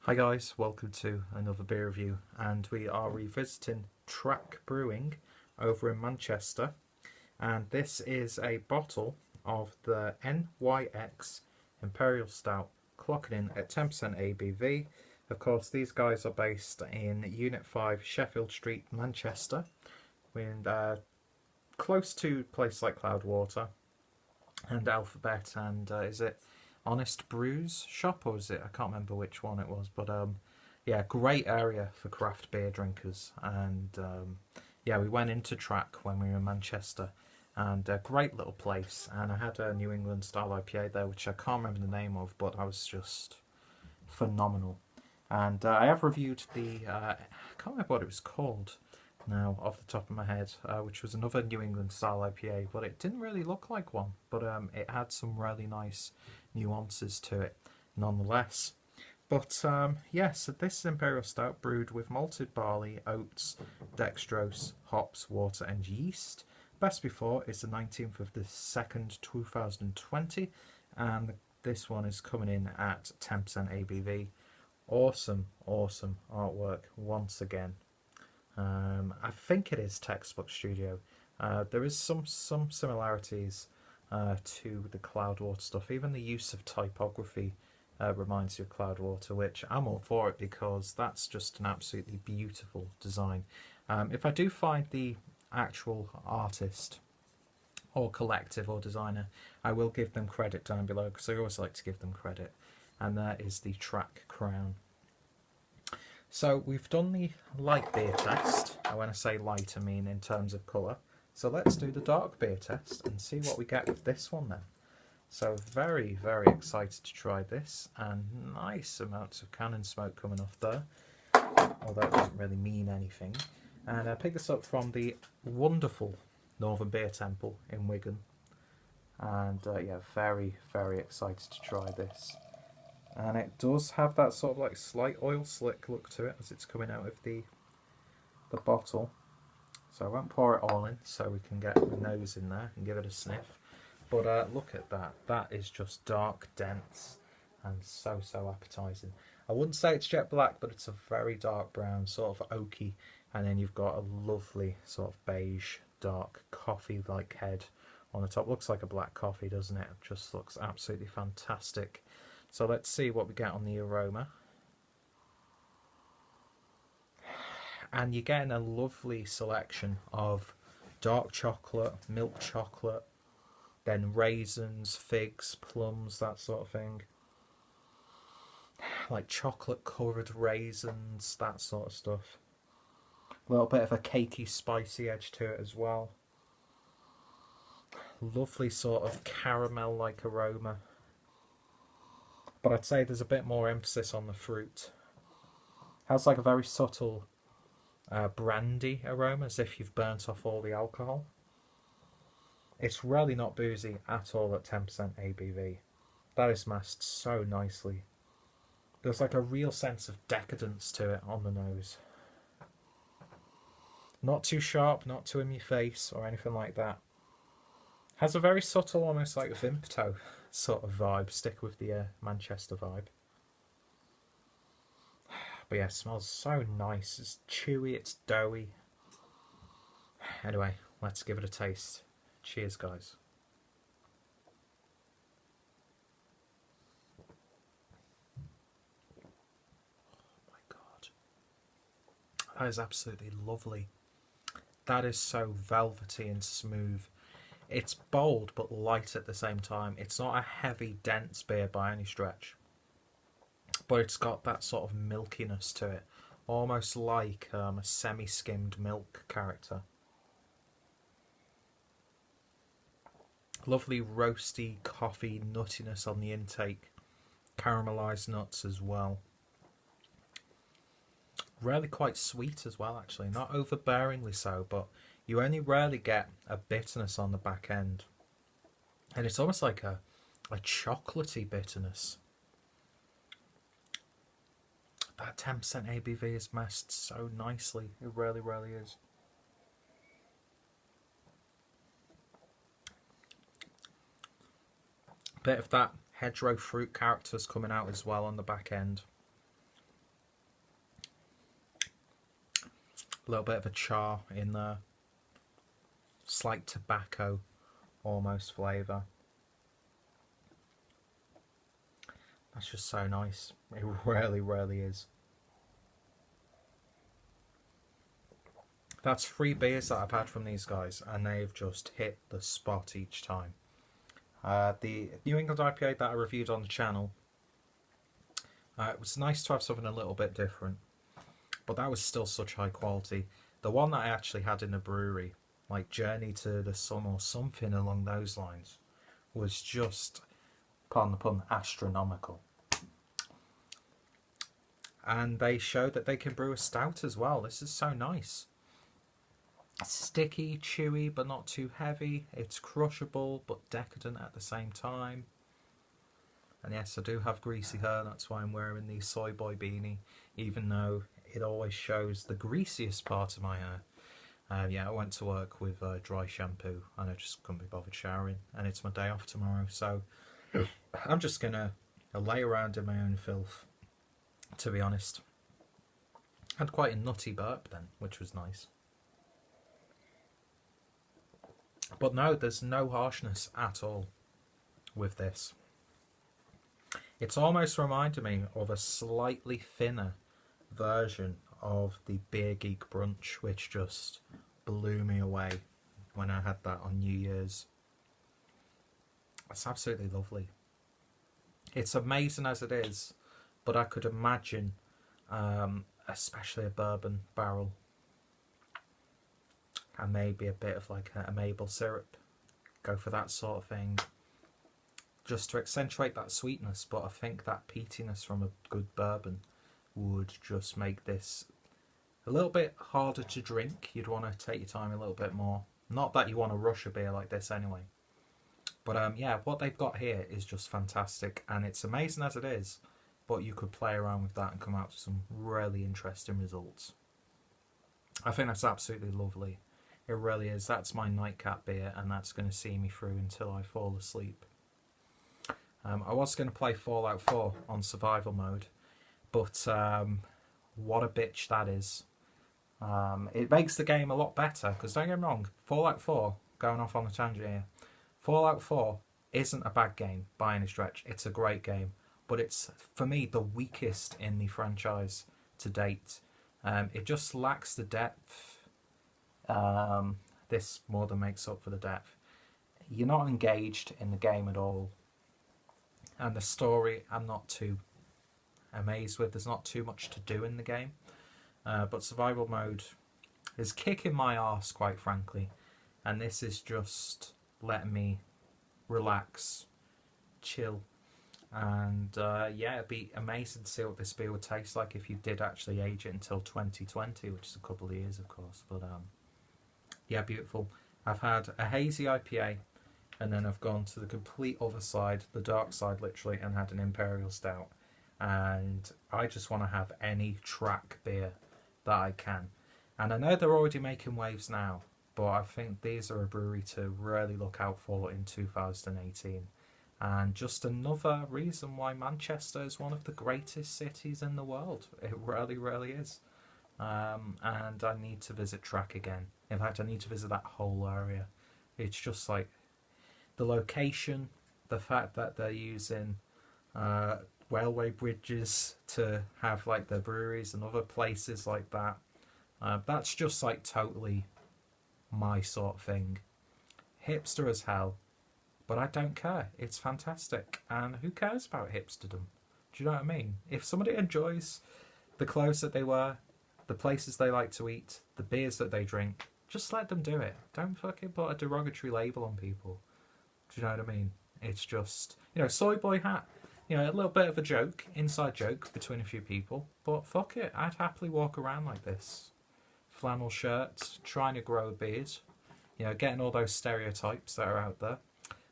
Hi guys, welcome to another beer review, and we are revisiting Track Brewing over in Manchester, and this is a bottle of the NYX Imperial Stout, clocking in at 10% ABV. Of course, these guys are based in Unit 5 Sheffield Street, Manchester, with close to a place like Cloudwater and Alphabet, and is it Honest Brews shop, or is it? I can't remember which one it was, but yeah, great area for craft beer drinkers. And yeah, we went into Track when we were in Manchester, and a great little place. And I had a New England style IPA there, which I can't remember the name of, but I was just phenomenal. And I have reviewed the I can't remember what it was called now off the top of my head, which was another New England style IPA, but it didn't really look like one, but it had some really nice nuances to it nonetheless. But yeah, so this is Imperial Stout brewed with malted barley, oats, dextrose, hops, water and yeast. Best before is the 19th of the 2nd 2020, and this one is coming in at 10% ABV. Awesome artwork once again. I think it is Textbook Studio. There is some similarities to the Cloudwater stuff. Even the use of typography reminds you of Cloudwater, which I'm all for it because that's just an absolutely beautiful design. If I do find the actual artist or collective or designer, I will give them credit down below because I always like to give them credit. And that is the Track crown. So we've done the light beer test, and when I say light I mean in terms of colour. So let's do the dark beer test and see what we get with this one then. So very excited to try this, and nice amounts of cannon smoke coming off there, although it doesn't really mean anything. And I picked this up from the wonderful Northern Beer Temple in Wigan, and yeah, very excited to try this. And it does have that sort of like slight oil slick look to it as it's coming out of the bottle. So I won't pour it all in so we can get the nose in there and give it a sniff. But look at that. That is just dark, dense, and so appetising. I wouldn't say it's jet black, but it's a very dark brown, sort of oaky. And then you've got a lovely sort of beige, dark, coffee-like head on the top. Looks like a black coffee, doesn't it? It just looks absolutely fantastic. So let's see what we get on the aroma. And you're getting a lovely selection of dark chocolate, milk chocolate, then raisins, figs, plums, that sort of thing. Like chocolate covered raisins, that sort of stuff. A little bit of a cakey, spicy edge to it as well. Lovely sort of caramel-like aroma. But I'd say there's a bit more emphasis on the fruit. Has like a very subtle brandy aroma, as if you've burnt off all the alcohol. It's really not boozy at all at 10% ABV. That is masked so nicely. There's like a real sense of decadence to it on the nose. Not too sharp, not too in your face or anything like that. Has a very subtle, almost like Vimto sort of vibe. Stick with the Manchester vibe. But yeah, it smells so nice. It's chewy, it's doughy. Anyway, let's give it a taste. Cheers, guys. Oh my god. That is absolutely lovely. That is so velvety and smooth. It's bold but light at the same time. It's not a heavy, dense beer by any stretch. But it's got that sort of milkiness to it. Almost like a semi-skimmed milk character. Lovely roasty coffee nuttiness on the intake. Caramelised nuts as well. Really quite sweet as well, actually. Not overbearingly so, but you only rarely get a bitterness on the back end. And it's almost like a chocolatey bitterness. That 10% ABV is masked so nicely. It really is. Bit of that hedgerow fruit characters coming out as well on the back end. A little bit of a char in there. Slight tobacco almost flavour. That's just so nice. It really, really is. That's 3 beers that I've had from these guys, and they've just hit the spot each time. The New England IPA that I reviewed on the channel, it was nice to have something a little bit different, but that was still such high quality. The one that I actually had in the brewery, like Journey to the Sun or something along those lines, was just, pardon the pun, astronomical. And they showed that they can brew a stout as well. This is so nice. Sticky, chewy, but not too heavy. It's crushable, but decadent at the same time. And yes, I do have greasy hair. That's why I'm wearing the soy boy beanie, even though it always shows the greasiest part of my hair. Yeah, I went to work with dry shampoo, and I just couldn't be bothered showering. And it's my day off tomorrow, so I'm just gonna lay around in my own filth, to be honest. Had quite a nutty burp then, which was nice. But no, there's no harshness at all with this. It's almost reminded me of a slightly thinner version of the Beer Geek Brunch, which just blew me away when I had that on New Year's. It's absolutely lovely. It's amazing as it is, but I could imagine, especially a bourbon barrel, and maybe a bit of like a maple syrup. Go for that sort of thing, just to accentuate that sweetness. But I think that peatiness from a good bourbon would just make this a little bit harder to drink. You'd want to take your time a little bit more. Not that you want to rush a beer like this anyway. But yeah, what they've got here is just fantastic, and it's amazing as it is, but you could play around with that and come out with some really interesting results. I think that's absolutely lovely. It really is. That's my nightcap beer, and that's going to see me through until I fall asleep. I was going to play Fallout 4 on survival mode, but what a bitch that is. It makes the game a lot better, because don't get me wrong, Fallout 4, going off on a tangent here, Fallout 4 isn't a bad game by any stretch. It's a great game, but it's, for me, the weakest in the franchise to date. It just lacks the depth. This more than makes up for the depth. You're not engaged in the game at all, and the story I'm not too amazed with. There's not too much to do in the game, but survival mode is kicking my arse, quite frankly, and this is just letting me relax, chill, and yeah, it'd be amazing to see what this beer would taste like if you did actually age it until 2020, which is a couple of years, of course. But yeah, beautiful. I've had a hazy IPA, and then I've gone to the complete other side, the dark side literally, and had an Imperial Stout. And I just want to have any track beer that I can. And I know they're already making waves now, but I think these are a brewery to really look out for in 2018. And just another reason why Manchester is one of the greatest cities in the world. It really, really is. And I need to visit Track again. In fact, I need to visit that whole area. It's just like the location, the fact that they're using railway bridges to have like their breweries and other places like that. That's just like totally my sort of thing. Hipster as hell, but I don't care. It's fantastic, and who cares about hipsterdom? Do you know what I mean? If somebody enjoys the clothes that they wear, the places they like to eat, the beers that they drink, just let them do it. Don't fucking put a derogatory label on people. Do you know what I mean? It's just, you know, soy boy hat. You know, a little bit of a joke, inside joke between a few people, but fuck it, I'd happily walk around like this. Flannel shirts, trying to grow a beard, you know, getting all those stereotypes that are out there.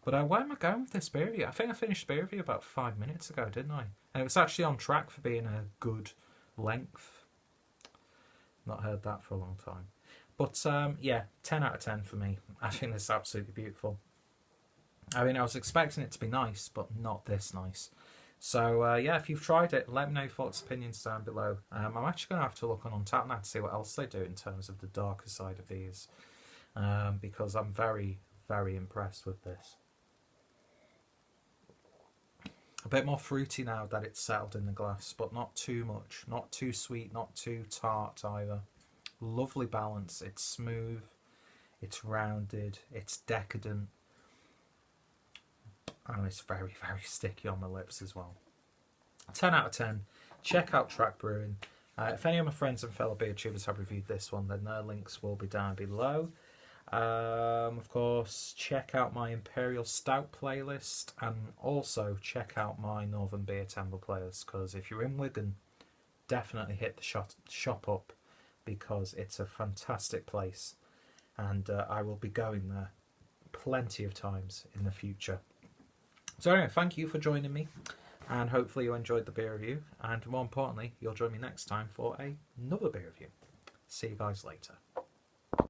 But where am I going with this beer review? I think I finished the beer review about 5 minutes ago, didn't I? And it was actually on track for being a good length. Not heard that for a long time. But yeah, 10 out of 10 for me. I think this is absolutely beautiful. I mean, I was expecting it to be nice, but not this nice. So yeah, if you've tried it, let me know your thoughts, opinions down below. I'm actually going to have to look on Untappd now to see what else they do in terms of the darker side of these, because I'm very, very impressed with this. A bit more fruity now that it's settled in the glass, but not too much, not too sweet, not too tart either. Lovely balance. It's smooth, it's rounded, it's decadent, and it's very, very sticky on the lips as well. 10 out of 10. Check out Track Brewing. If any of my friends and fellow beer tubers have reviewed this one, then their links will be down below. Of course, check out my Imperial Stout playlist, and also check out my Northern Beer Temple playlist, because if you're in Wigan, definitely hit the shop up, because it's a fantastic place, and I will be going there plenty of times in the future. So anyway, thank you for joining me, and hopefully you enjoyed the beer review, and more importantly, you'll join me next time for another beer review. See you guys later.